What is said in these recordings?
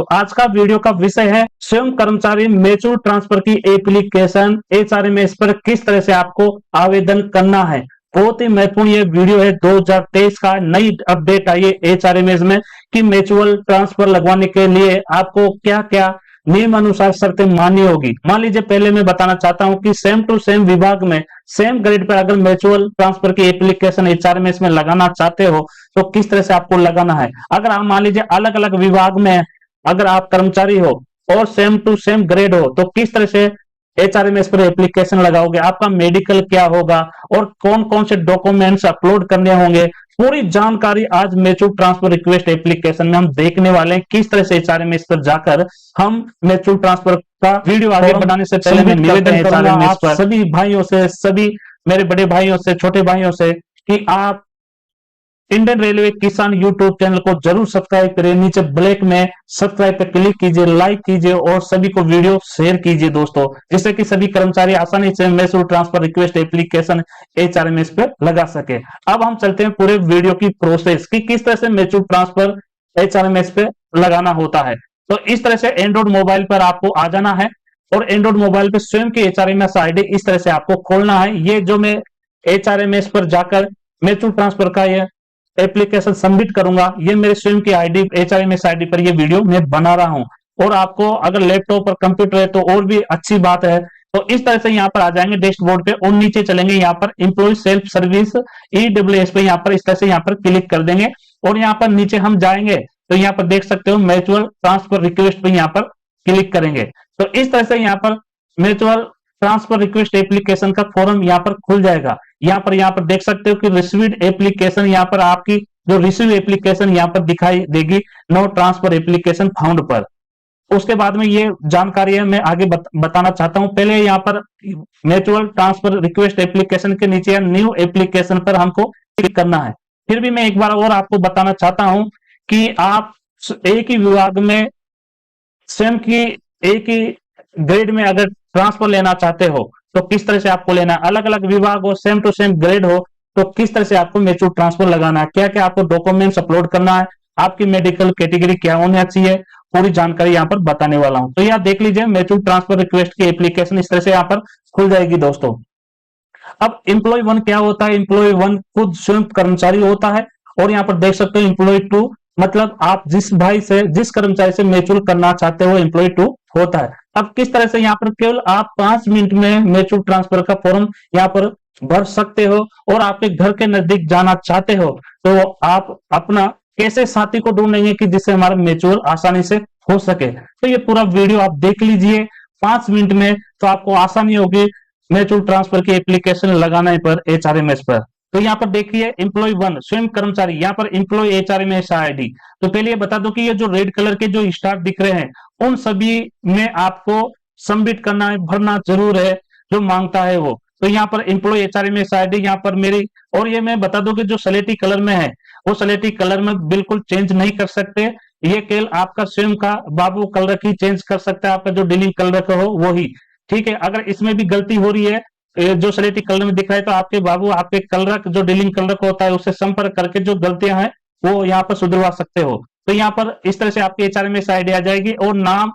तो आज का वीडियो का विषय है स्वयं कर्मचारी मैच्योर ट्रांसफर की एप्लीकेशन एचआरएमएस पर किस तरह से आपको आवेदन करना है। बहुत ही महत्वपूर्ण ये वीडियो है। 2023 का नई अपडेट आई है एचआरएमएस में कि म्यूचुअल ट्रांसफर लगवाने के लिए आपको क्या क्या नियम अनुसार शर्तें माननी होगी। मान लीजिए पहले मैं बताना चाहता हूं कि सेम टू सेम विभाग में सेम ग्रेड पर अगर म्यूचुअल ट्रांसफर की एप्लीकेशन एचआरएमएस में लगाना चाहते हो तो किस तरह से आपको लगाना है। अगर आप मान लीजिए अलग अलग विभाग में अगर आप कर्मचारी हो और सेम टू सेम ग्रेड हो तो किस तरह से एचआरएमएस पर एप्लीकेशन लगाओगे, आपका मेडिकल क्या होगा और कौन कौन से डॉक्यूमेंट्स अपलोड करने होंगे, पूरी जानकारी आज म्यूचुअल ट्रांसफर रिक्वेस्ट एप्लीकेशन में हम देखने वाले हैं। किस तरह से एचआरएमएस पर जाकर हम म्यूचुअल ट्रांसफर का वीडियो आगे बढ़ाने से पहले मैं निवेदन करूंगा आप सभी भाइयों से, सभी मेरे बड़े भाइयों से, छोटे भाइयों से कि आप इंडियन रेलवे किसान यूट्यूब चैनल को जरूर सब्सक्राइब करें। नीचे ब्लैक में सब्सक्राइब पर क्लिक कीजिए, लाइक कीजिए और सभी को वीडियो शेयर कीजिए दोस्तों, जिससे कि सभी कर्मचारी आसानी से mutual transfer request application HRMS पे लगा सके। अब हम चलते हैं पूरे वीडियो की प्रोसेस कि किस तरह से म्यूचुअल ट्रांसफर एचआरएमएस पे लगाना होता है। तो इस तरह से एंड्रॉइड मोबाइल पर आपको आ जाना है और एंड्रॉइड मोबाइल पे स्वयं की एचआरएमएस आईडी इस तरह से आपको खोलना है। ये जो मैं एचआरएमएस पर जाकर म्यूचुअल ट्रांसफर का ये एप्लीकेशन सबमिट करूंगा, ये मेरे स्वयं की आईडी एचआरएमएस आईडी पर ये वीडियो मैं बना रहा हूं। और आपको अगर लैपटॉप और कंप्यूटर है तो और भी अच्छी बात है। तो इस तरह से यहाँ पर आ जाएंगे डैशबोर्ड पे और नीचे चलेंगे यहाँ पर एम्प्लॉय सेल्फ सर्विस ईडब्ल्यूएस पे यहाँ पर इस तरह से यहाँ पर क्लिक कर देंगे और यहाँ पर नीचे हम जाएंगे तो यहाँ पर देख सकते हो म्यूचुअल ट्रांसफर रिक्वेस्ट पे यहाँ पर क्लिक करेंगे। तो इस तरह से यहाँ पर म्यूचुअल ट्रांसफर रिक्वेस्ट एप्लीकेशन का फॉर्म यहाँ पर खुल जाएगा। यहाँ पर देख सकते हो कि रिसीव्ड एप्लीकेशन, यहाँ पर आपकी जो रिसीव एप्लीकेशन यहाँ पर दिखाई देगी नो ट्रांसफर एप्लीकेशन फाउंड पर। उसके बाद में ये जानकारी है मैं आगे बताना चाहता हूं। पहले यहाँ पर म्यूचुअल ट्रांसफर रिक्वेस्ट एप्लीकेशन के नीचे न्यू एप्लीकेशन पर हमको क्लिक करना है। फिर भी मैं एक बार और आपको बताना चाहता हूं कि आप एक ही विभाग में स्वयं की एक ही ग्रेड में अगर ट्रांसफर लेना चाहते हो तो किस तरह से आपको लेना है। अलग अलग विभाग हो, सेम टू सेम ग्रेड हो तो किस तरह से आपको म्यूचुअल ट्रांसफर लगाना है, क्या क्या आपको डॉक्यूमेंट्स अपलोड करना है, आपकी मेडिकल कैटेगरी क्या होनी चाहिए, पूरी जानकारी यहाँ पर बताने वाला हूं। तो यहाँ देख लीजिए म्यूचुअल ट्रांसफर रिक्वेस्ट की एप्लीकेशन इस तरह से यहाँ पर खुल जाएगी दोस्तों। अब एम्प्लॉय 1 क्या होता है। एम्प्लॉय 1 खुद स्वयं कर्मचारी होता है और यहाँ पर देख सकते हो एम्प्लॉय 2 मतलब आप जिस भाई से, जिस कर्मचारी से म्यूचुअल करना चाहते हो एम्प्लॉय 2 होता है। अब किस तरह से यहाँ पर केवल आप 5 मिनट में म्यूचुअल ट्रांसफर का फॉर्म यहाँ पर भर सकते हो और आपके घर के नजदीक जाना चाहते हो तो आप अपना कैसे साथी को ढूंढेंगे कि जिससे हमारा म्यूचुअल आसानी से हो सके। तो ये पूरा वीडियो आप देख लीजिए 5 मिनट में, तो आपको आसानी होगी म्यूचुअल ट्रांसफर की एप्लीकेशन लगाने पर एचआरएमएस पर। तो यहाँ पर देखिए एम्प्लॉय 1 स्वयं कर्मचारी, यहाँ पर एम्प्लॉय एचआरएमएस आईडी। तो पहले ये बता दो कि ये जो रेड कलर के जो स्टार दिख रहे हैं उन सभी में आपको सबमिट करना है, भरना जरूर है जो मांगता है वो। तो यहाँ पर एम्प्लॉय एचआरएमएस आईडी यहाँ पर मेरी, और ये मैं बता दूं कि जो सलेटी कलर में है वो सलेटी कलर में बिल्कुल चेंज नहीं कर सकते। ये केवल आपका स्वयं का बाबू कलर ही चेंज कर सकता है, आपका जो डीलिंग कलर का हो वो ही, ठीक है। अगर इसमें भी गलती हो रही है जो स्लेटी कलर में दिख रहा है तो आपके बाबू आपके कलर जो डीलिंग कलर का होता है उससे संपर्क करके जो गलतियां हैं वो यहाँ पर सुधरवा सकते हो। तो यहाँ पर इस तरह से आपकी एचआरएमएस आईडी आ जाएगी और नाम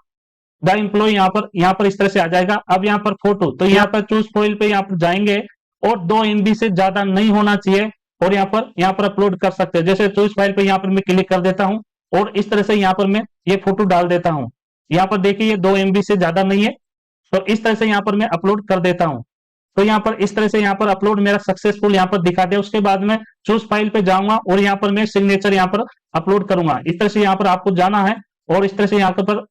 द एम्प्लॉय यहाँ पर इस तरह से आ जाएगा। अब यहाँ पर फोटो, तो यहाँ पर चूज प्रोफाइल पे यहाँ पर जाएंगे और 2 MB से ज्यादा नहीं होना चाहिए और यहाँ पर अपलोड कर सकते हैं। जैसे चूज फाइल पे यहाँ पर मैं क्लिक कर देता हूँ और इस तरह से यहाँ पर मैं ये फोटो डाल देता हूँ। यहाँ पर देखिए ये 2 MB से ज्यादा नहीं है तो इस तरह से यहाँ पर मैं अपलोड कर देता हूँ। तो यहाँ पर इस तरह से यहाँ पर अपलोड मेरा सक्सेसफुल यहाँ पर दिखा दे। उसके बाद में चूज फाइल पे जाऊंगा और यहाँ पर मैं सिग्नेचर यहाँ पर अपलोड करूंगा। इस तरह से यहाँ पर आपको जाना है और इस तरह से यहाँ पर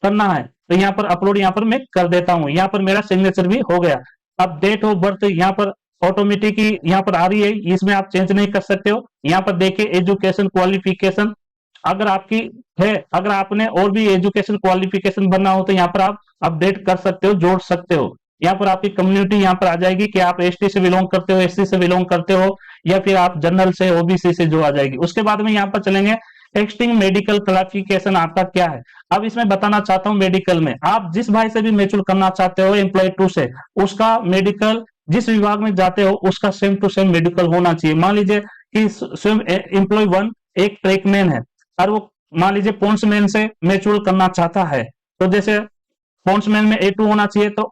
करना है। तो यहाँ पर अपलोड यहाँ पर मैं कर देता हूँ। यहाँ पर मेरा सिग्नेचर भी हो गया। अब डेट ऑफ बर्थ यहाँ पर ऑटोमेटिक ही यहाँ पर आ रही है, इसमें आप चेंज नहीं कर सकते हो। यहाँ पर देखिए एजुकेशन क्वालिफिकेशन अगर आपकी है, अगर आपने और भी एजुकेशन क्वालिफिकेशन बनना हो तो यहाँ पर आप अपडेट कर सकते हो, जोड़ सकते हो। यहाँ पर आपकी कम्युनिटी यहाँ पर आ जाएगी कि आप एसटी से बिलोंग करते हो, एससी से बिलोंग करते हो या फिर आप जनरल से, ओबीसी से जो आ जाएगी। उसके बाद में यहाँ पर चलेंगे टेक्सटिंग मेडिकल क्वालिफिकेशन आपका क्या है। अब इसमें बताना चाहता हूं मेडिकल में आप जिस भाई से भी म्यूचुअल करना चाहते हो एम्प्लॉय 2 से, उसका मेडिकल जिस विभाग में जाते हो उसका सेम टू सेम मेडिकल होना चाहिए। मान लीजिए कि स्वयं एम्प्लॉय 1 एक ट्रैकमैन है और वो मान लीजिए पॉइंट्समैन से म्यूचुअल करना चाहता है, तो जैसे पॉइंट्समैन में A2 होना चाहिए, तो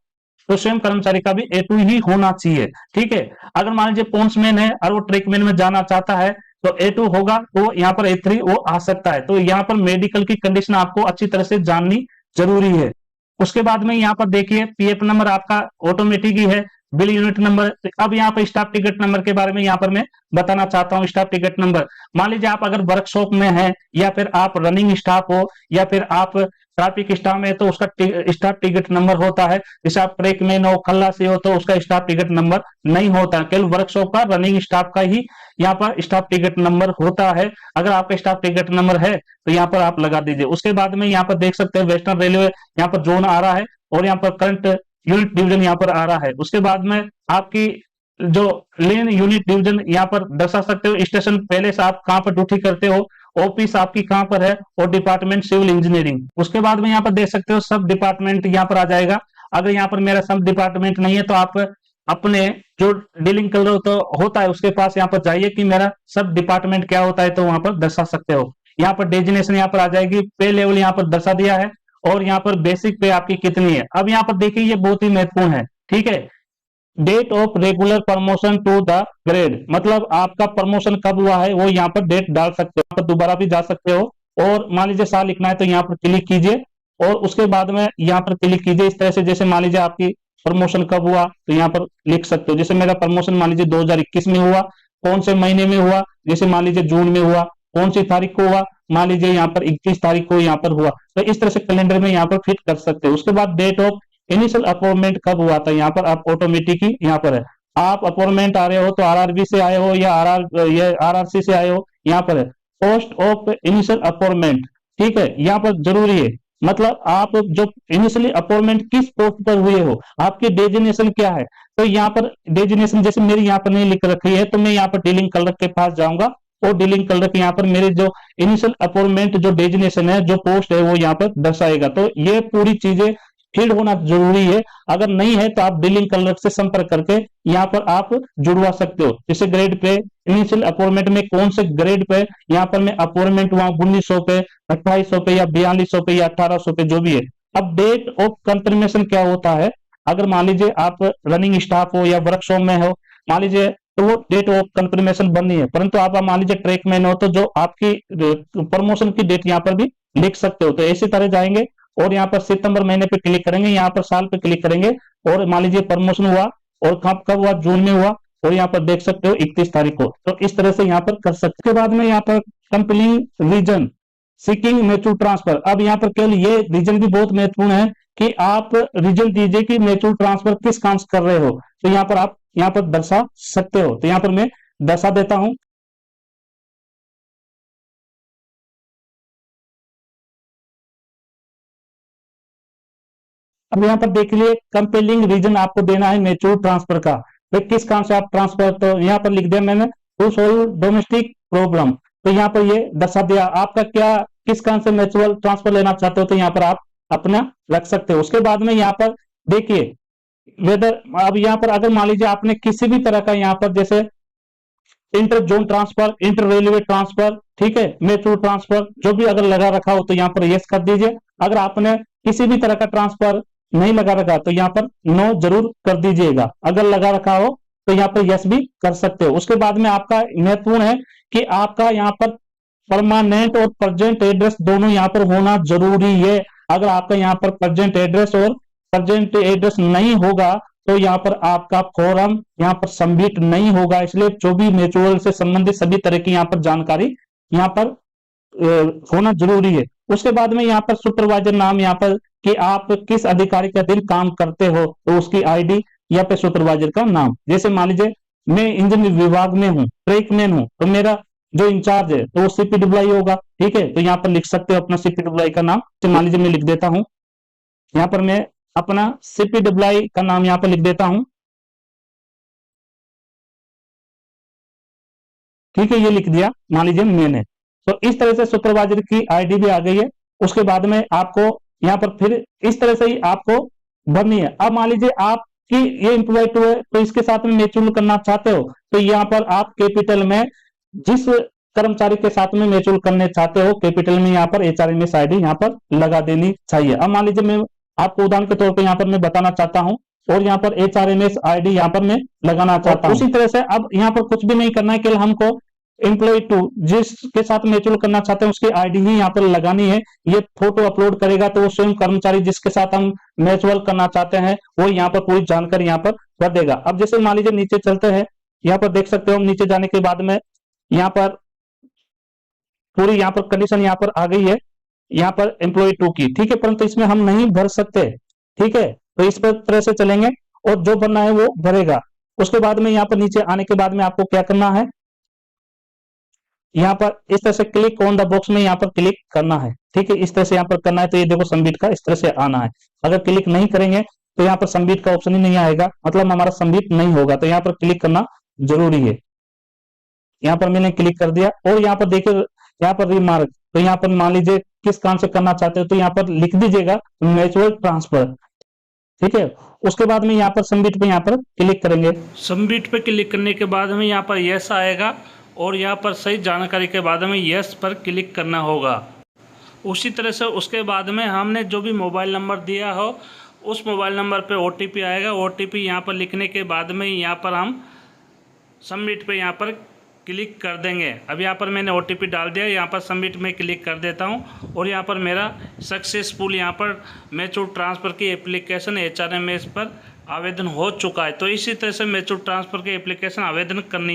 स्वयं कर्मचारी का भी A2 ही होना चाहिए। ठीक है, अगर मान लीजिए पॉइंट्समैन है और वो ट्रेकमैन में जाना चाहता है तो A2 होगा, तो यहाँ पर A3 वो आ सकता है। तो यहाँ पर मेडिकल की कंडीशन आपको अच्छी तरह से जाननी जरूरी है। उसके बाद में यहाँ पर देखिए PF नंबर आपका ऑटोमेटिक ही है, बिल यूनिट नंबर। अब यहाँ पर स्टाफ टिकट नंबर के बारे में यहाँ पर मैं बताना चाहता हूँ। स्टाफ टिकट नंबर, मान लीजिए आप अगर वर्कशॉप में हैं या फिर आप रनिंग स्टाफ हो या फिर आप ट्रैफिक स्टाफ में, तो उसका स्टाफ टिकट नंबर होता है। जैसे आप ट्रेकमैन हो, खल्लासी हो, तो उसका स्टाफ टिकट नंबर नहीं होता, केवल वर्कशॉप का रनिंग स्टाफ का ही यहाँ पर स्टाफ टिकट नंबर होता है। अगर आपका स्टाफ टिकट नंबर है तो यहाँ पर आप लगा दीजिए। उसके बाद में यहाँ पर देख सकते हैं वेस्टर्न रेलवे यहाँ पर जोन आ रहा है और यहाँ पर करंट यूनिट डिवीजन यहाँ पर आ रहा है। उसके बाद में आपकी जो लेन यूनिट डिवीजन यहाँ पर दर्शा सकते हो, स्टेशन पहले से आप कहाँ पर ड्यूटी करते हो, ऑफिस आपकी कहाँ पर है, और डिपार्टमेंट सिविल इंजीनियरिंग। उसके बाद में यहाँ पर देख सकते हो सब डिपार्टमेंट यहाँ पर आ जाएगा। अगर यहाँ पर मेरा सब डिपार्टमेंट नहीं है तो आप अपने जो डीलिंग कलर तो होता है उसके पास यहाँ पर जाइए कि मेरा सब डिपार्टमेंट क्या होता है, तो वहां पर दर्शा सकते हो। यहाँ पर डेजिनेशन यहाँ पर आ जाएगी, पे लेवल यहाँ पर दर्शा दिया है और यहाँ पर बेसिक पे आपकी कितनी है। अब यहाँ पर देखिए ये बहुत ही महत्वपूर्ण है। ठीक है, date of regular promotion to the grade, मतलब आपका प्रमोशन कब हुआ है वो यहाँ पर डेट डाल सकते हो, पर दोबारा भी जा सकते हो। और मान लीजिए साल लिखना है तो यहाँ पर क्लिक कीजिए और उसके बाद में यहाँ पर क्लिक कीजिए इस तरह से। जैसे मान लीजिए आपकी प्रमोशन कब हुआ तो यहाँ पर लिख सकते हो। जैसे मेरा प्रमोशन मान लीजिए 2021 में हुआ, कौन से महीने में हुआ, जैसे मान लीजिए जून में हुआ, कौन सी तारीख को हुआ, मान लीजिए यहाँ पर 21 तारीख को यहाँ पर हुआ। तो इस तरह से कैलेंडर में यहाँ पर फिट कर सकते हो। उसके बाद डेट ऑफ इनिशियल अपॉइंटमेंट कब हुआ था, यहाँ पर आप ऑटोमेटिक ही यहाँ पर है। आप अपॉइंटमेंट आ रहे हो तो आरआरबी से आए हो या आरआरसी से आए हो, यहाँ पर है पोस्ट ऑफ इनिशियल अपॉइंटमेंट। ठीक है, यहाँ पर जरूरी है, मतलब आप जो इनिशियली अपॉइंटमेंट किस पोस्ट पर हुए हो, आपकी डेजिनेशन क्या है। तो यहाँ पर डेजिनेशन जैसे मेरी यहाँ पर नहीं लिख रखी है तो मैं यहाँ पर डीलिंग कलर के पास जाऊंगा और डीलिंग कलर के यहाँ पर मेरे जो इनिशियल अपॉइंटमेंट जो डेजिनेशन है, जो पोस्ट है वो यहाँ पर दर्शाएगा। तो ये पूरी चीजें फील्ड होना जरूरी है। अगर नहीं है तो आप डीलिंग कलर से संपर्क करके यहाँ पर आप जुड़वा सकते हो। जैसे ग्रेड पे इनिशियल अपॉइंटमेंट में कौन से ग्रेड पे यहाँ पर मैं अपॉइंटमेंट वहां 1900 पे, 2800 पे या 4200 पे या 1800 पे जो भी है। अब डेट ऑफ कंफर्मेशन क्या होता है, अगर मान लीजिए आप रनिंग स्टाफ हो या वर्कशॉप में हो, मान लीजिए तो वो डेट ऑफ कंफर्मेशन बननी है। परंतु आप मान लीजिए ट्रेकमैन हो तो जो आपकी प्रमोशन की डेट यहाँ पर भी लिख सकते हो। तो इसी तरह जाएंगे और यहाँ पर सितंबर महीने पे क्लिक करेंगे, यहाँ पर साल पे क्लिक करेंगे और मान लीजिए प्रमोशन हुआ और कब कब हुआ, जून में हुआ और यहाँ पर देख सकते हो 31 तारीख को। तो इस तरह से यहाँ पर कर सकते। उसके बाद में यहाँ पर complete reason seeking mutual transfer. अब यहाँ पर केवल ये रीजन भी बहुत महत्वपूर्ण है कि आप रीजन दीजिए कि म्यूचुअल ट्रांसफर किस काम से कर रहे हो, तो यहाँ पर आप यहाँ पर दर्शा सकते हो। तो यहाँ पर मैं दर्शा देता हूं। अब यहाँ पर देख लिए कंपेलिंग रीजन आपको देना है म्यूचुअल ट्रांसफर का, तो किस काम से आप ट्रांसफर, तो यहाँ पर लिख दिया मैंने टू सॉल्व डोमेस्टिक प्रॉब्लम। तो यहाँ पर ये दर्शा दिया आपका क्या किस काम से म्यूचुअल ट्रांसफर लेना चाहते हो, तो यहाँ पर आप अपना रख सकते हो। उसके बाद में यहाँ पर देखिए वेदर, अब यहाँ पर अगर मान लीजिए आपने किसी भी तरह का यहाँ पर जैसे inter zone transfer, inter railway transfer, ठीक है, मेट्रो ट्रांसफर जो भी अगर लगा रखा हो तो यहाँ पर यस कर दीजिए। अगर आपने किसी भी तरह का ट्रांसफर नहीं लगा रखा तो यहाँ पर नो जरूर कर दीजिएगा। अगर लगा रखा हो तो यहाँ पर यस भी कर सकते हो। उसके बाद में आपका महत्वपूर्ण है कि आपका यहाँ पर परमानेंट और प्रेजेंट एड्रेस दोनों यहाँ पर होना जरूरी है। अगर आपका यहाँ पर प्रेजेंट एड्रेस और प्रेजेंट एड्रेस नहीं होगा तो यहाँ पर आपका फॉर्म यहाँ पर सबमिट नहीं होगा। इसलिए जो भी म्यूचुअल से संबंधित सभी तरह की यहाँ पर जानकारी यहाँ पर होना जरूरी है। उसके बाद में यहाँ पर सुपरवाइजर नाम, यहाँ पर कि आप किस अधिकारी के अधीन काम करते हो तो उसकी आईडी या फिर सुपरवाइजर का नाम। जैसे मान लीजिए मैं इंजन विभाग में हूँ, ट्रेकमैन हूँ, तो मेरा जो इंचार्ज है तो वो सीपीडब्ल्यूआई होगा। ठीक है, तो यहाँ पर लिख सकते हो अपना सीपीडब्ल्यूआई का नाम। तो मान लीजिए मैं लिख देता हूँ, यहाँ पर मैं अपना सीपीडब्ल्यूआई का नाम यहाँ पर लिख देता हूँ। ठीक है, ये लिख दिया मान लीजिए मैंने। तो इस तरह से सुपरवाइजर की आईडी भी आ गई है। उसके बाद में आपको यहाँ पर फिर इस तरह से ही आपको भरनी है। अब मान लीजिए आपकी ये एम्प्लॉय टू है तो इसके साथ में म्यूचुअल करना चाहते हो तो यहाँ पर आप कैपिटल में जिस कर्मचारी के साथ में म्यूचुअल करने चाहते हो, कैपिटल में यहाँ पर HRMS ID यहाँ पर लगा देनी चाहिए। अब मान लीजिए मैं आपको उदाहरण के तौर पर यहाँ पर मैं बताना चाहता हूँ और यहाँ पर HRMS ID यहाँ पर मैं लगाना चाहता हूँ। उसी तरह से अब यहाँ पर कुछ भी नहीं करना है, केवल हमको एम्प्लॉय टू जिसके साथ म्यूचुअल करना चाहते हैं उसकी आईडी ही यहाँ पर लगानी है। ये फोटो अपलोड करेगा तो वो स्वयं कर्मचारी जिसके साथ हम म्यूचुअल करना चाहते हैं वो यहाँ पर पूरी जानकारी यहाँ पर कर देगा। अब जैसे मान लीजिए नीचे चलते हैं, यहाँ पर देख सकते हो नीचे जाने के बाद में यहाँ पर पूरी यहाँ पर कंडीशन यहाँ पर आ गई है यहाँ पर एम्प्लॉय टू की, ठीक है, परंतु इसमें हम नहीं भर सकते, ठीक है, तो इस पर तरह से चलेंगे और जो भरना है वो भरेगा। उसके बाद में यहाँ पर नीचे आने के बाद में आपको क्या करना है, यहाँ पर इस तरह से क्लिक ऑन द बॉक्स में यहाँ पर क्लिक करना है, ठीक है, इस तरह से यहाँ पर करना है। तो ये देखो सबमिट का इस तरह से आना है। अगर क्लिक नहीं करेंगे तो यहाँ पर सबमिट का ऑप्शन ही नहीं आएगा, मतलब हमारा सबमिट नहीं होगा। तो यहाँ पर क्लिक करना जरूरी है। यहाँ पर मैंने क्लिक कर दिया और यहाँ पर देखिए यहाँ पर रिमार्क, तो यहाँ पर मान लीजिए किस काम से करना चाहते हो तो यहाँ पर लिख दीजिएगा म्यूचुअल ट्रांसफर, ठीक है। उसके बाद में यहाँ पर सबमिट पे यहाँ पर क्लिक करेंगे। सबमिट पे क्लिक करने के बाद में यहाँ पर यस आएगा और यहाँ पर सही जानकारी के बाद में यस पर क्लिक करना होगा। उसी तरह से उसके बाद में हमने जो भी मोबाइल नंबर दिया हो उस मोबाइल नंबर पे OTP आएगा। OTP यहाँ पर लिखने के बाद में यहाँ पर हम सबमिट पे यहाँ पर क्लिक कर देंगे। अब यहाँ पर मैंने OTP डाल दिया, यहाँ पर सबमिट में क्लिक कर देता हूँ और यहाँ पर मेरा सक्सेसफुल यहाँ पर म्यूचुअल ट्रांसफ़र की एप्लीकेशन HRMS पर आवेदन हो चुका है। तो इसी तरह से म्यूचुअल ट्रांसफ़र की एप्लीकेशन आवेदन करनी